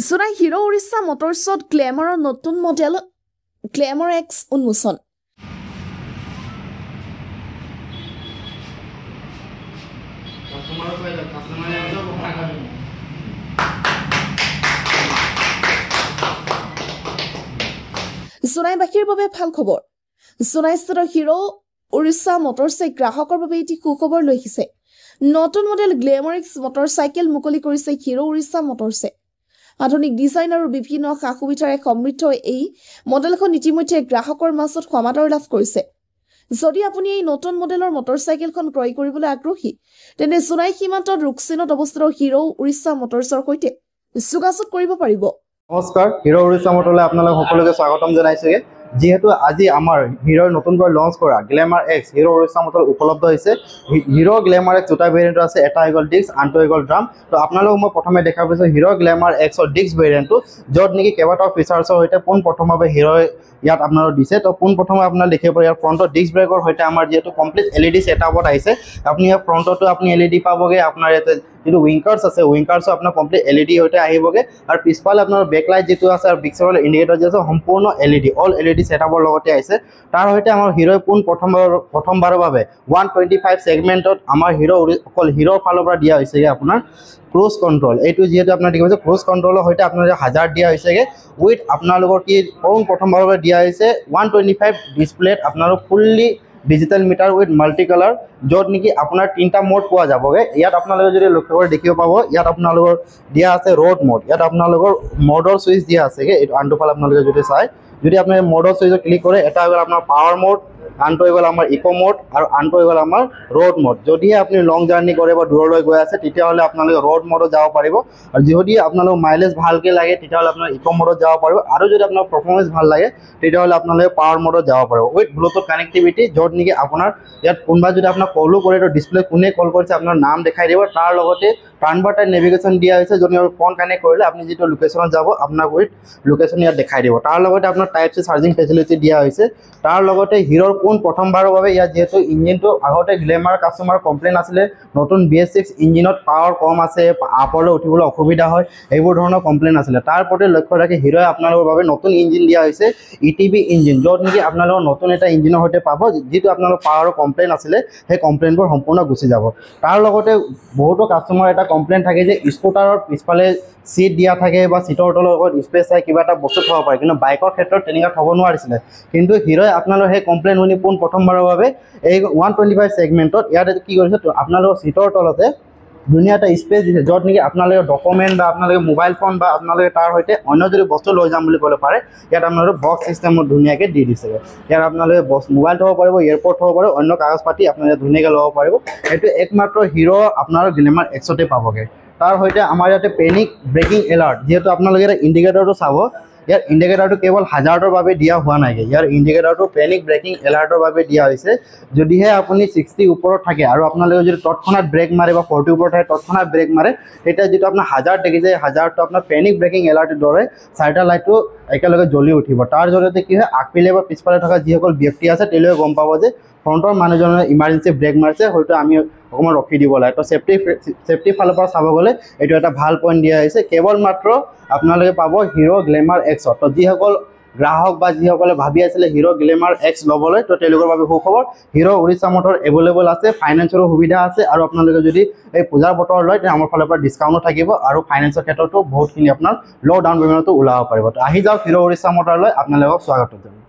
Sunai Hero Orissa Motorsot Glamour নতুন model Glamour X উন্মোচন Sunaiবাসীৰ বাবে ভাল খবৰ Sunaiস্থিত Hero Orissa Motorsে গ্ৰাহকৰ বাবে এটি সুখবৰ লৈ আহিছে নতুন মডেল Glamour X মটৰচাইকেল মুকলি কৰিছে Hero Orissa Motorsে আধুনিক ডিজাইন আৰু বিভিন্ন সা-সুবিধাৰে সমৃদ্ধ এই মডেলখন ইতিমধ্যে গ্ৰাহকৰ মাজত সমাদৰ লাভ কৰিছে যদি আপুনি এই নতুন মডেলৰ মটৰচাইকেলখন ক্ৰয় কৰিবলৈ আগ্ৰহী তেনে সুনাই সীমান্তত ৰুকছিনত অৱস্থিত Hero Orissa Motorsৰ সৈতে যোগাযোগ কৰিব পাৰিব নমস্কাৰ Hero Orissa Motorsলৈ আপোনালোক সকলোকে স্বাগতম জনাইছো যেহেতু আজি আমাৰ হিৰোৰ নতুনকৈ লঞ্চ কৰা Glamour X Hero Orissa Motors উপলব্ধ হৈছে Hero Glamour X দুটা ভেৰিয়েণ্ট আছে এটা ইগল ডিস্ক আনটো ইগল ড্ৰাম তো আপোনালোক মই প্ৰথমে দেখা পাইছো Hero Glamour X ৰ ডিস্ক ভেৰিয়েণ্টটো যত নেকি কেইবাটাও ফিচাৰ্ছৰ সৈতে পোন প্ৰথমভাৱে হিৰো ইয়াত আপোনালোক দিছে তো পোন প্ৰথমে আপোনালোক দেখিব পাৰে ইয়াৰ ফ্ৰণ্টৰ ডিস্ক ব্ৰেকৰ সৈতে আমাৰ যেটো কমপ্লিট LED সেটআপত আহিছে আপুনি ইয়াৰ ফ্ৰণ্টটো আপুনি LED পাবগে আপোনাৰ ইয়াতে যেটো উইংকাৰ্স আছে উইংকাৰ্সও আপোনাৰ কমপ্লিট LED হইতে আহিবগে আৰু পিছফালে আপোনাৰ বেকলাইট যেটো আছে আৰু বিক্সৰ ইন্ডিকেটৰ যে আছে সম্পূৰ্ণ LED অল LED সেটআপৰ লগতে আহিছে তাৰ হইতে আমাৰ হিৰো পোন প্ৰথমবাৰৰ বাবে 125 সেগমেন্টত আমাৰ হিৰো অকল হিৰোৰ ফালৰ পৰা দিয়া হৈছে আপোনাৰ ক্ৰুজ কন্ট্ৰোল এইটো যেটো আপোনাৰ দেখিছে ক্ৰুজ কন্ট্ৰোলৰ হইতে আপোনাৰ 1000 দিয়া হৈছেগে উইথ আপোনালোকৰ কি প্ৰথমবাৰৰ পৰা দিয়া হৈছে 125 ডিসপ্লেত আপোনালোক fully digital meter with multi colour যত নেকি আপোনাৰ তিনটা মোড পোৱা যাবগে ইয়াত আপোনালোকে যদি লক্ষ্য কৰি দেখিব পাব ইয়াত আপোনালোকৰ দিয়া আছে ৰোড মোড ইয়াত আপোনালোকৰ মোডৰ সুইচ দিয়া আছে এই আনটো ফাল আপোনালোকে যদি চাই যদি আপুনি মোডৰ সুইচত ক্লিক কৰে এটা হ'ল আপোনাৰ পাৱাৰ মোড আনটো হ'ল আমাৰ ইকো মোড আৰু আনটো হ'ল আমাৰ ৰোড মোড যদি আপুনি লং জাৰ্নি কৰে বা দূৰলৈ গৈ আছে তেতিয়া হলে আপোনালোকে ৰোড মোডত যাব পাৰিব আৰু যদি আপোনালোক মাইলেজ ভালকে লাগে তেতিয়া হলে আপোনাৰ ইকো মোডত যাব পাৰিব আৰু যদি আপোনাৰ পাৰফৰম্যান্স ভাল লাগে তেতিয়া হলে আপোনালোকে পাৱাৰ মোডত যাব পাৰিব উইথ ব্লুটুথ কানেক্টিভিটি যত নেকি আপোনাৰ ইয়াত কোনবা যদি আপোনাক কলো কৰে তো ডিসপ্লে কোনে কল কৰিছে আপোনাৰ নাম দেখাই দিব তাৰ লগতে ট্ৰানভাৰ্টাৰ নেভিগেশ্যন দিয়া হৈছে যদি ফোন কানেক্ট কৰিলে আপুনি যেটো লোকেশনত যাব আপোনাক উইথ লোকেশন ইয়াত দেখাই দিব তাৰ লগতে আপোনাৰ টাইপ সি চাৰ্জিং ফেসিলিটি দিয়া হৈছে তাৰ লগতে হিৰোৰ কোন প্ৰথমবাৰৰ বাবে ইয়াত যেটো ইঞ্জিনটো আগতে গ্লেমাৰ কাস্টমাৰ কমপ্লেইন আছিল নতুন BS6 ইঞ্জিনত পাৱাৰ কম আছে আপৰলৈ উঠিবলৈ অসুবিধা হয় এইবোৰ ধৰণৰ কমপ্লেইন আছিল তাৰ প্ৰতি লক্ষ্য ৰাখি হিৰোয়ে আপোনালোকৰ বাবে নতুন ইঞ্জিন দিয়া হৈছে ETB ইঞ্জিন যত নেকি আপোনালোকৰ নতুন এটা ইঞ্জিনৰ সৈতে পাব যেটো আপোনালোকৰ পাৱাৰৰ কমপ্লেইন আছিল সেই কমপ্লেইনবোৰ সম্পূৰ্ণ গুছি যাব তাৰ লগতে বহুতো কাস্টমাৰ এটা কমপ্লেইন থাকে যে স্কুটাৰৰ পিছফালে সিট দিয়া থাকে বা সিটৰ তলত স্পেস আছে কিবা এটা বস্তু থব পাৰে কিন্তু বাইকৰ ক্ষেত্ৰত তেনেকা থব নোৱাৰিছিল কিন্তু হিৰোয়ে আপোনালোকৰ সেই কমপ্লেইন শুনি পোন প্ৰথমবাৰৰ বাবে এই 125 সেগমেন্টত ইয়াত কি কৰিছে তো আপোনালোকৰ সিটৰ তলতে দুনিয়া এটা স্পেস দিছে যত নেকি আপোনালোকৰ ডকুমেন্ট বা আপোনালোকৰ মোবাইল ফোন বা আপোনালোকৰ তাৰ হইতে অন্য যদি বস্তু লৈ যাম বুলি কলে পাৰে ইয়াত আপোনালোকৰ বক্স সিস্টেমত ধুনিয়াকে দি দিছে ইয়াত আপোনালোকে মোবাইল থব পাৰিব এয়াৰপোৰ্ট থব পাৰিব অন্য কাগজ পাতি আপোনালোকে ধুনিয়াকে লব পাৰিব এটো একমাত্ৰ হিৰো আপোনাৰ গ্লেমাৰ এক্সতে পাবগে তাৰ হইতে আমাৰ ইয়াতে পেনিক ব্ৰেকিং এলাৰ্ট যেটো আপোনালোকে ইন্ডিকেটৰটো চাব ইয়াৰ ইন্ডিকেটৰটো কেৱল হাজাৰৰ বাবে দিয়া হোৱা নাই ইয়াৰ ইন্ডিকেটৰটো পেনিক ব্ৰেকিং এলাৰ্টৰ বাবে দিয়া হৈছে যদিহে আপুনি 60 ওপৰত থাকে আৰু আপোনালোকে যদি তৎক্ষণাত ব্ৰেক মাৰে বা 40 ওপৰত থাকে তৎক্ষণাত ব্ৰেক মাৰে এটা যেটো আপোনাৰ 1000 দেখিছে 1000টো আপোনাৰ পেনিক ব্ৰেকিং এলাৰ্টৰ দৰে চাৰিটা লাইটটো একেলগে জ্বলি উঠিব তাৰ জৰিয়তে কি হয় আগপিলে বা পিছফালে থকা যিসকল ব্যক্তি আছে তেওঁলোকে গম পাব যে ফ্ৰণ্টৰ মানুহজনে ইমাৰ্জেন্সি ব্ৰেক মাৰিছে হয়তো আমি অকমান ৰখি দিব লাগে তো সেফটি ফালৰ পৰা চাব গলে এটো এটা ভাল পইণ্ট দিয়া হৈছে কেৱল মাত্ৰ আপোনালোকে পাব Hero Glamour X তো যিসকল গ্ৰাহক বা যিসকলে ভাবি আছিল Hero Glamour X লবলৈ তো তেওঁলোকৰ বাবে সুখবৰ Hero Orissa Motors এভেইলেবল আছে ফাইনান্সৰ সুবিধা আছে আৰু আপোনালোকে যদি এই পূজাৰ বতৰ লয় তে আমাৰ ফালৰ পৰা ডিসকাউন্টও থাকিব আৰু ফাইনান্সৰ ক্ষেত্ৰতো বহুতখিনি আপোনাৰ লো ডাউন পেমেন্টতো উলাব পাৰিব তো আহি যাওক Hero Orissa Motors লৈ আপোনালোকক স্বাগতম